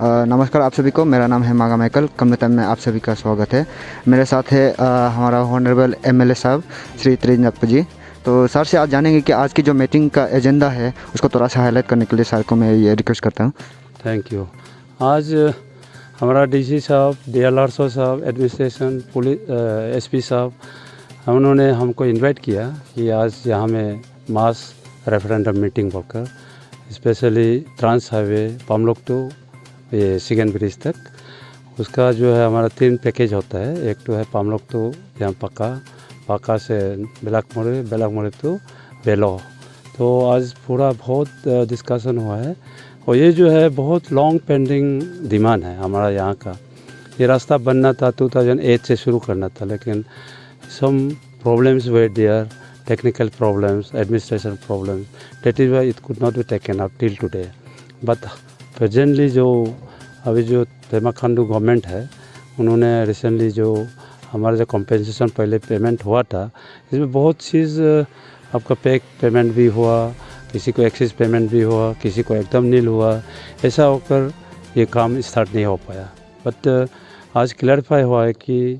नमस्कार आप सभी को। मेरा नाम है मागा माइकल। कमलतन में आप सभी का स्वागत है। मेरे साथ है हमारा ऑनरेबल एमएलए साहब श्री त्रिजनप्पा जी। तो सर से आज जानेंगे कि आज की जो मीटिंग का एजेंडा है उसको थोड़ा सा हाईलाइट करने के लिए सर को मैं ये रिक्वेस्ट करता हूँ। Thank you. आज हमारा डीसी साहब, डीएलआरओ साहब, एडमिनिस्ट्रेशन, पुलिस, एसपी साहब, उन्होंने हमको इनवाइट किया कि आज यहाँ में मास रेफरेंडम मीटिंग होकर, स्पेशली ट्रांस हाईवे पामलोक टू ये सिगन ब्रिज तक, उसका जो है हमारा 3 पैकेज होता है। एक तो है पामलोक टू यहाँ पक्का से बेलाकमोरे टू बेलो। तो आज पूरा बहुत डिस्कशन हुआ है और ये जो है बहुत लॉन्ग पेंडिंग डिमांड है हमारा यहाँ का। ये रास्ता बनना था 2008 से शुरू करना था, लेकिन some problems were there, technical problems, administration problems, that is why it could not be taken up till today. But presently जो अभी जो पेमा खांडू गवर्नमेंट है, उन्होंने रिसेंटली जो हमारा जो कॉम्पेंसेशन पहले पेमेंट हुआ था, इसमें बहुत चीज़ आपका पेमेंट भी हुआ, किसी को एक्सिस पेमेंट भी हुआ, किसी को एकदम नील हुआ। ऐसा होकर ये काम स्टार्ट नहीं हो पाया। बट आज क्लैरिफाई हुआ है कि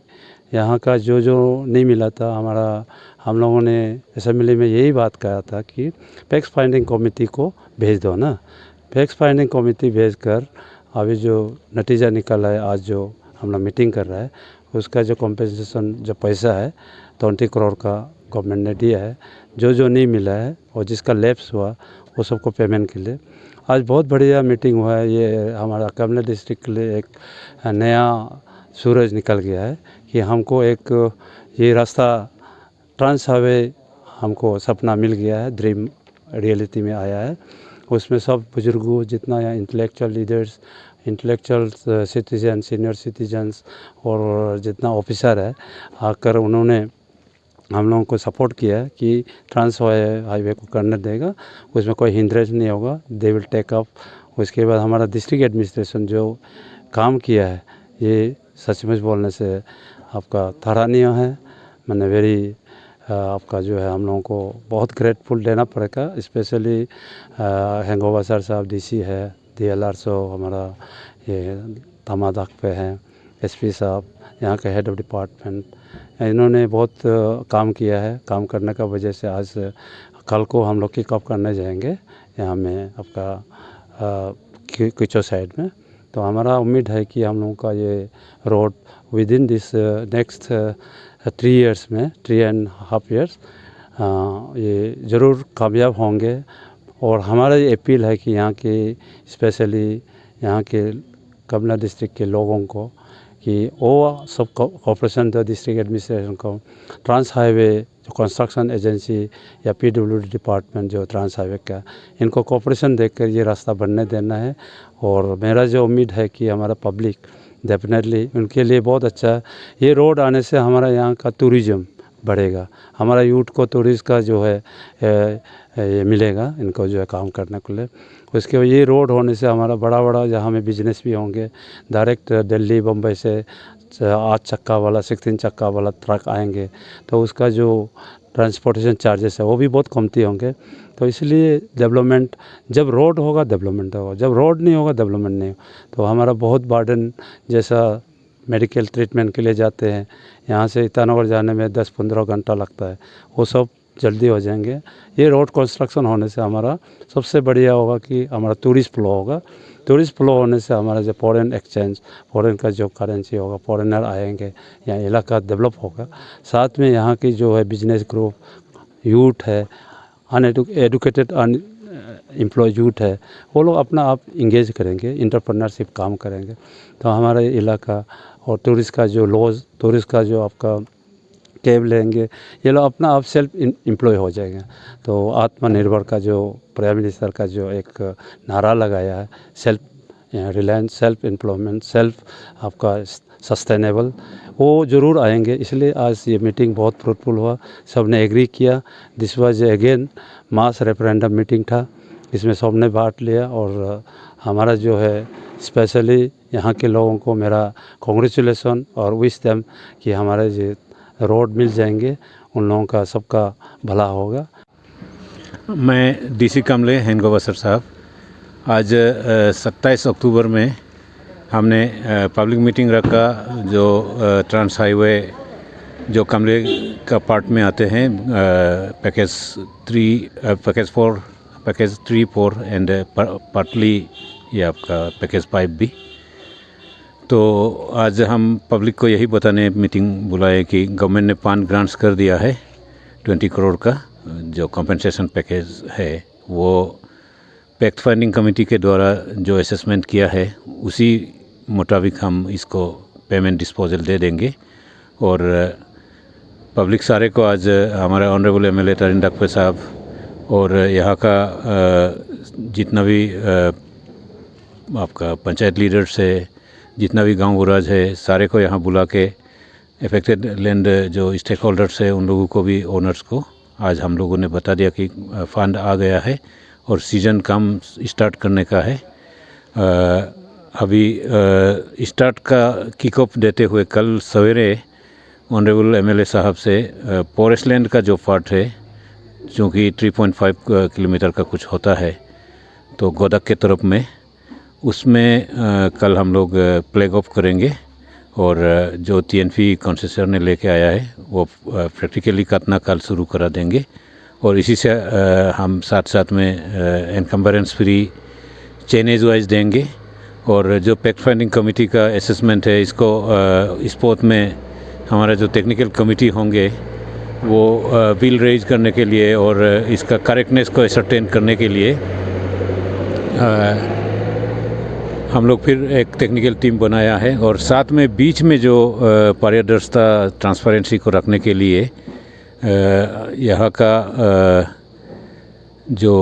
यहाँ का जो नहीं मिला था, हम लोगों ने असेंबली में यही बात कहा था कि फैक्ट फाइंडिंग कमेटी को भेज दो ना। फैक्ट फाइंडिंग कमेटी भेज कर अभी जो नतीजा निकला है, आज जो हम लोग मीटिंग कर रहा है, उसका जो कॉम्पेंसेशन जो पैसा है 20 करोड़ का गवर्नमेंट ने दिया है। जो नहीं मिला है और जिसका लैप्स हुआ वो सबको पेमेंट के लिए आज बहुत बढ़िया मीटिंग हुआ है। ये हमारा कामला डिस्ट्रिक्ट के लिए एक नया सूरज निकल गया है कि हमको एक ये रास्ता ट्रांस हाईवे हमको सपना मिल गया है, ड्रीम रियलिटी में आया है। उसमें सब बुजुर्गों जितना यहाँ intellectual leaders, intellectual citizen, senior citizens और जितना ऑफिसर है आकर उन्होंने हम लोगों को सपोर्ट किया है कि ट्रांस हाईवे को करने देगा, उसमें कोई हिंड्रेंस नहीं होगा, दे विल टेक अप। उसके बाद हमारा डिस्ट्रिक्ट एडमिनिस्ट्रेशन जो काम किया है, ये सचमुच बोलने से आपका सराहनीय है। मैंने वेरी आपका जो है हम लोगों को बहुत ग्रेटफुल देना पड़ेगा। स्पेशली हैंगोवा सर साहब डीसी है, डीएलआरओ हमारा ये तमादाक पे हैं, एसपी साहब यहाँ के हेड ऑफ डिपार्टमेंट, इन्होंने बहुत काम किया है। काम करने का वजह से आज कल को हम लोग किक ऑफ करने जाएंगे यहाँ में आपका किचो साइड में। तो हमारा उम्मीद है कि हम लोगों का ये road with in this next 3 years में 3.5 ईयर्स ये ज़रूर कामयाब होंगे। और हमारा ये अपील है कि यहाँ के स्पेशली यहाँ के कमला डिस्ट्रिक्ट के लोगों को कि वो सब कॉर्पोरेशन द डिस्ट्रिक्ट एडमिनिस्ट्रेशन को ट्रांस हाईवे जो कंस्ट्रक्शन एजेंसी या पीडब्ल्यूडी डिपार्टमेंट जो ट्रांस हाईवे का, इनको कॉर्पोरेशन देकर ये रास्ता बनने देना है। और मेरा जो उम्मीद है कि हमारा पब्लिक डेफिनेटली उनके लिए बहुत अच्छा है। ये रोड आने से हमारा यहाँ का टूरिज़्म बढ़ेगा, हमारा यूथ को टूरिस्ट का जो है ये मिलेगा इनको जो है काम करने के लिए। उसके बाद ये रोड होने से हमारा बड़ा जहाँ में बिजनेस भी होंगे। डायरेक्ट दिल्ली बम्बई से 8 चक्का वाला 16 चक्का वाला ट्रक आएंगे, तो उसका जो ट्रांसपोर्टेशन चार्जेस है वो भी बहुत कमती होंगे। तो इसलिए डेवलपमेंट, जब रोड होगा डेवलपमेंट होगा, जब रोड नहीं होगा डेवलपमेंट नहीं। तो हमारा बहुत बर्डन, जैसा मेडिकल ट्रीटमेंट के लिए जाते हैं यहाँ से ईटानगर जाने में 10-15 घंटा लगता है, वो सब जल्दी हो जाएंगे। ये रोड कंस्ट्रक्शन होने से हमारा सबसे बढ़िया होगा कि हमारा टूरिस्ट फ्लो होगा। टूरिस्ट फ्लो होने से हमारा जो फॉरेन एक्सचेंज, फॉरेन का जो करेंसी होगा, फॉरेनर आएंगे, यहाँ इलाका डेवलप होगा। साथ में यहाँ की जो है बिजनेस ग्रुप, यूथ है, एडुकेटेड एम्प्लॉय यूथ है, वो लोग अपना आप इंगेज करेंगे, इंटरप्रेन्योरशिप काम करेंगे। तो हमारा इलाका और टूरिस्ट का जो लॉज, टूरिस्ट का जो आपका कैब लेंगे, ये लोग अपना आप सेल्फ एम्प्लॉय हो जाएंगे। तो आत्मनिर्भर का जो प्राइम मिनिस्टर का जो एक नारा लगाया है, self reliance, self employment, self आपका सस्टेनेबल, वो ज़रूर आएंगे। इसलिए आज ये मीटिंग बहुत फ्रूटफुल हुआ, सब ने एग्री किया। This was again mass referendum meeting था, इसमें सब ने बात लिया। और हमारा जो है स्पेशली यहाँ के लोगों को मेरा कॉन्ग्रेचुलेसन और विश देम कि हमारे जो रोड मिल जाएंगे, उन लोगों का सबका भला होगा। मैं डीसी कमले हैंगोवा सर साहब, आज 27 अक्टूबर में हमने पब्लिक मीटिंग रखा जो ट्रांस हाईवे जो कमरे का पार्ट में आते हैं पैकेज 4 पैकेज 3 4 एंड पार्टली ये आपका पैकेज 5 भी। तो आज हम पब्लिक को यही बताने मीटिंग बुलाए कि गवर्नमेंट ने 5 ग्रांट्स कर दिया है 20 करोड़ का जो कंपनसेशन पैकेज है, वो फैक्ट फाइंडिंग कमेटी के द्वारा जो असेसमेंट किया है उसी मुताबिक हम इसको पेमेंट डिस्पोजल दे देंगे। और पब्लिक सारे को आज हमारे ऑनरेबल एमएलए तरिन डकपे साहब और यहाँ का जितना भी आपका पंचायत लीडर्स है, जितना भी गांव बुराज है, सारे को यहाँ बुला के अफेक्टेड लैंड जो स्टेक होल्डर्स है उन लोगों को भी, ओनर्स को आज हम लोगों ने बता दिया कि फंड आ गया है और सीजन काम स्टार्ट करने का है। अभी स्टार्ट का किक ऑफ देते हुए कल सवेरे ऑनरेबल एमएलए साहब से फॉरेस्ट लैंड का जो पार्ट है, चूँकि 3.5 किलोमीटर का कुछ होता है, तो गोदक के तरफ में उसमें कल हम लोग फ्लैग ऑफ करेंगे और जो TNP कॉन्सेसर ने लेके आया है वो प्रैक्टिकली काटना कल शुरू करा देंगे। और इसी से हम साथ साथ में एनकम्बरेंस फ्री चेनेज वाइज देंगे। और जो फैक्ट फाइंडिंग कमेटी का असेसमेंट है, इसको इस पोत में हमारा जो टेक्निकल कमेटी होंगे वो बिल रेज करने के लिए और इसका करेक्टनेस को असरटेन करने के लिए हम लोग फिर एक टेक्निकल टीम बनाया है। और साथ में बीच में जो पारदर्शिता ट्रांसपेरेंसी को रखने के लिए यहाँ का जो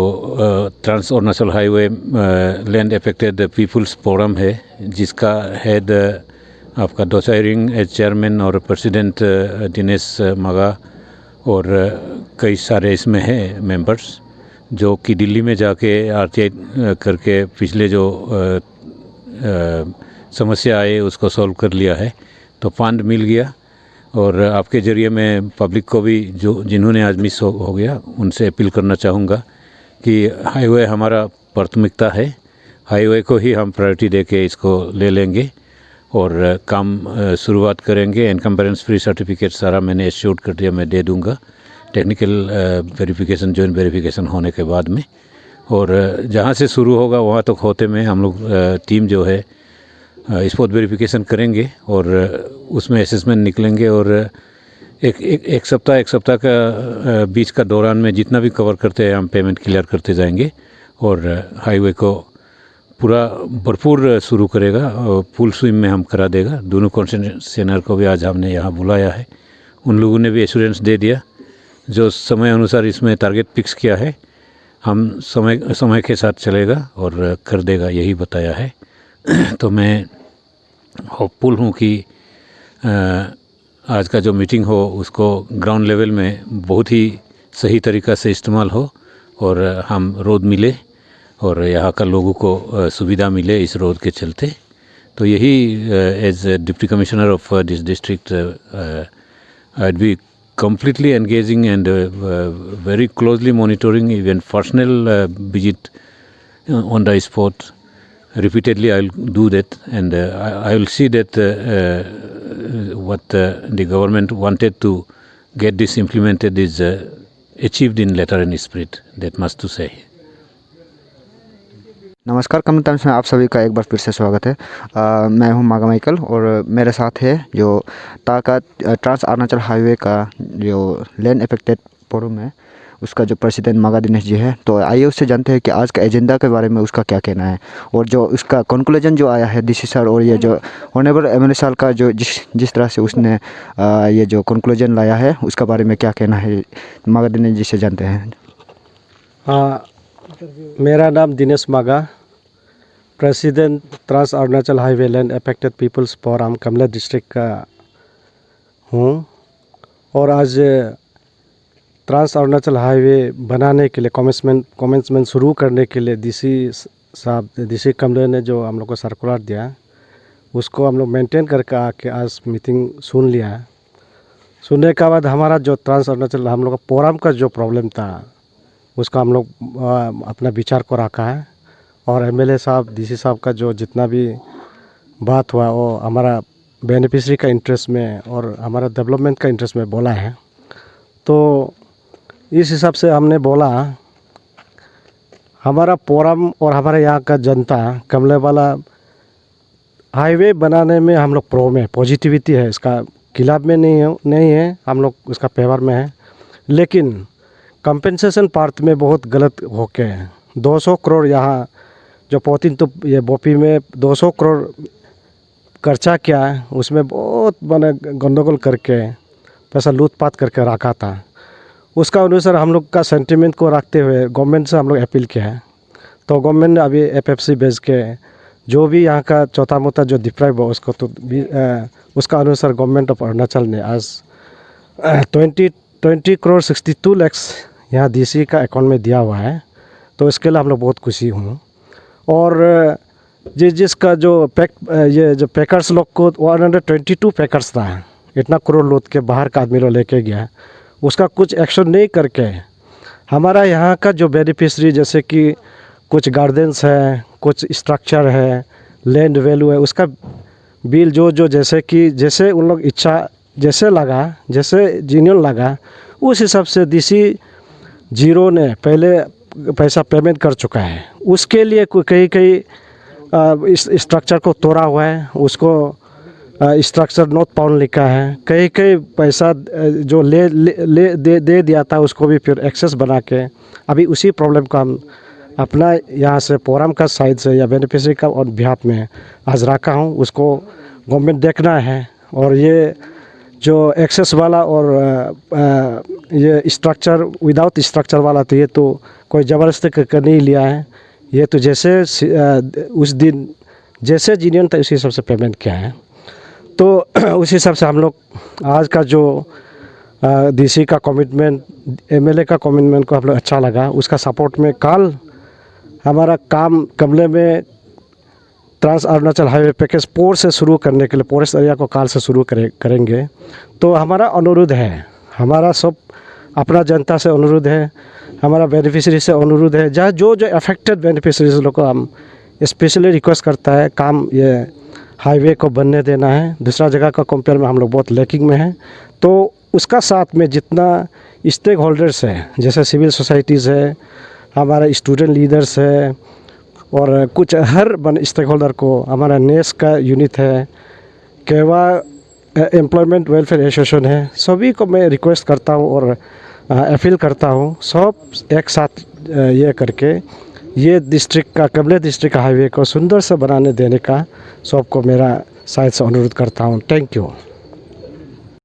trans Arunachal highway land affected peoples forum है, जिसका हेड आपका दोसाइरिंग एज चेयरमैन और प्रेसिडेंट दिनेश मागा और कई सारे इसमें है मेंबर्स, जो कि दिल्ली में जाके RTI करके पिछले जो समस्या आए उसको सॉल्व कर लिया है। तो फंड मिल गया और आपके ज़रिए मैं पब्लिक को भी जो जिन्होंने आज मिस हो गया उनसे अपील करना चाहूँगा कि हाईवे हमारा प्राथमिकता है, हाईवे को ही हम प्रायोरिटी देके इसको ले लेंगे और काम शुरुआत करेंगे। एनकम्बरेंस फ्री सर्टिफिकेट सारा मैंने इश्यूड कर दिया, मैं दे दूँगा टेक्निकल वेरिफिकेशन जॉइंट वेरिफिकेशन होने के बाद में। और जहाँ से शुरू होगा वहाँ तक होते में हम लोग टीम जो है स्पॉट वेरिफिकेशन करेंगे और उसमें असेसमेंट निकलेंगे और एक सप्ताह का बीच का दौरान में जितना भी कवर करते हैं हम पेमेंट क्लियर करते जाएंगे और हाईवे को पूरा भरपूर शुरू करेगा और फुल स्विम में हम करा देगा। दोनों कॉन्सेशनर को भी आज हमने यहाँ बुलाया है, उन लोगों ने भी एश्योरेंस दे दिया जो समय अनुसार इसमें टारगेट फिक्स किया है हम समय के साथ चलेगा और कर देगा, यही बताया है। तो मैं होपफुल हूँ कि आज का जो मीटिंग हो उसको ग्राउंड लेवल में बहुत ही सही तरीक़ा से इस्तेमाल हो और हम रोड मिले और यहाँ का लोगों को सुविधा मिले इस रोड के चलते। तो यही as deputy commissioner of this district I'd be completely engaging and very closely monitoring, even personal visit on the spot. Repeatedly I'll do that and I will see that what the government wanted to get this implemented is achieved in letter and spirit, that must to say. नमस्कार comment times में आप सभी का एक बार फिर से स्वागत है। मैं हूं मागा माइकल और मेरे साथ है जो ताका ट्रांस अरुणाचल हाईवे का जो लैंड अफेक्टेड फोरम है उसका जो प्रेसिडेंट मागा दिनेश जी है। तो आइए उससे जानते हैं कि आज का एजेंडा के बारे में उसका क्या कहना है और जो उसका कंक्लूजन जो आया है डीसी सर और ये जो ऑनरेबल एमएलए साल का जो जिस तरह से उसने ये जो कंक्लूजन लाया है उसका बारे में क्या कहना है, मागा दिनेश जी से जानते हैं। मेरा नाम Dinesh Maga, president trans Arunachal highway land affected peoples forum Kamle district का हूँ और आज ट्रांस अरुणाचल हाईवे बनाने के लिए कमेंसमेंट शुरू करने के लिए डीसी कमले ने जो हम लोग को सर्कुलर दिया उसको हम लोग मेंटेन करके आके आज मीटिंग सुन लिया है। सुनने के बाद हमारा जो ट्रांस अरुणाचल हम लोग का फोरम का जो प्रॉब्लम था उसका हम लोग अपना विचार को रखा है और एमएलए साहब डीसी साहब का जो जितना भी बात हुआ वो हमारा बेनिफिशरी का इंटरेस्ट में और हमारा डेवलपमेंट का इंटरेस्ट में बोला है। तो इस हिसाब से हमने बोला हमारा पोरम और हमारे यहाँ का जनता कमले वाला हाईवे बनाने में हम लोग प्रो में पॉजिटिविटी है, इसका खिलाफ में नहीं है, हम लोग उसका फेवर में है। लेकिन कंपेंसेशन पार्ट में बहुत गलत होके 200 करोड़ यहाँ जो पोतिन तो ये बोपी में 200 करोड़ खर्चा किया है, उसमें बहुत बड़ा गंदोगल करके पैसा लूटपाट करके रखा था। उसका अनुसार हम लोग का सेंटिमेंट को रखते हुए गवर्नमेंट से हम लोग अपील किया है। तो गवर्नमेंट ने अभी FFC बेच के जो भी यहाँ का चौथा मोटा जो डिप्राइव हो उसको तो उसका अनुसार गवर्नमेंट ऑफ अरुणाचल ने आज 20 करोड़ 62 लाख यहाँ DC का अकाउंट में दिया हुआ है। तो इसके लिए हम लोग बहुत खुशी हूँ। और जिसका जो ये जो पैकर्स लोग को 122 पैकर्स था, इतना करोड़ लूट के बाहर का आदमी लोग लेके गया, उसका कुछ एक्शन नहीं करके हमारा यहाँ का जो बेनिफिशरी जैसे कि कुछ गार्डन्स है, कुछ स्ट्रक्चर है, लैंड वैल्यू है, उसका बिल जो जैसे उन लोग इच्छा जैसे लगा, जैसे जीनियन लगा, उस हिसाब से DC 0 ने पहले पैसा पेमेंट कर चुका है। उसके लिए कई इस स्ट्रक्चर को तोड़ा हुआ है, उसको स्ट्रक्चर नॉट पाउंड लिखा है, कई पैसा जो दे दिया था उसको भी फिर एक्सेस बना के अभी उसी प्रॉब्लम का हम अपना यहाँ से पोरम का साइड से या बेनिफिशरी का और बिहाफ में आज रखा हूँ। उसको गवर्नमेंट देखना है। और ये जो एक्सेस वाला और ये स्ट्रक्चर विदाउट स्ट्रक्चर वाला तो ये तो कोई ज़बरदस्ती कर नहीं लिया है, ये तो जैसे उस दिन जैसे जीनियन था उसी हिसाब से पेमेंट किया है। तो उस हिसाब से हम लोग आज का जो DC का कमिटमेंट, MLA का कमिटमेंट को हम लोग अच्छा लगा। उसका सपोर्ट में कल हमारा काम कमले में ट्रांस अरुणाचल हाईवे पैकेज 4 से शुरू करने के लिए फॉरेस्ट एरिया को कल से शुरू करेंगे। तो हमारा अनुरोध है, हमारा सब अपना जनता से अनुरोध है, हमारा बेनिफिशरी से अनुरोध है, जहाँ जो अफेक्टेड बेनिफिशरीज लोग को हम स्पेशली रिक्वेस्ट करता है काम ये हाईवे को बनने देना है। दूसरा जगह का कंपेयर में हम लोग बहुत लैकिंग में हैं। तो उसका साथ में जितना स्टेक होल्डर्स है, जैसे सिविल सोसाइटीज़ है, हमारा स्टूडेंट लीडर्स है और कुछ हर स्टेक होल्डर को, हमारा नेस का यूनिट है, केवा एम्प्लॉयमेंट वेलफेयर एसोसिएशन है, सभी को मैं रिक्वेस्ट करता हूँ और अपील करता हूँ सब एक साथ ये करके ये डिस्ट्रिक्ट का कमले डिस्ट्रिक्ट का हाईवे को सुंदर से बनाने देने का सबको मेरा साइड से अनुरोध करता हूँ। Thank you.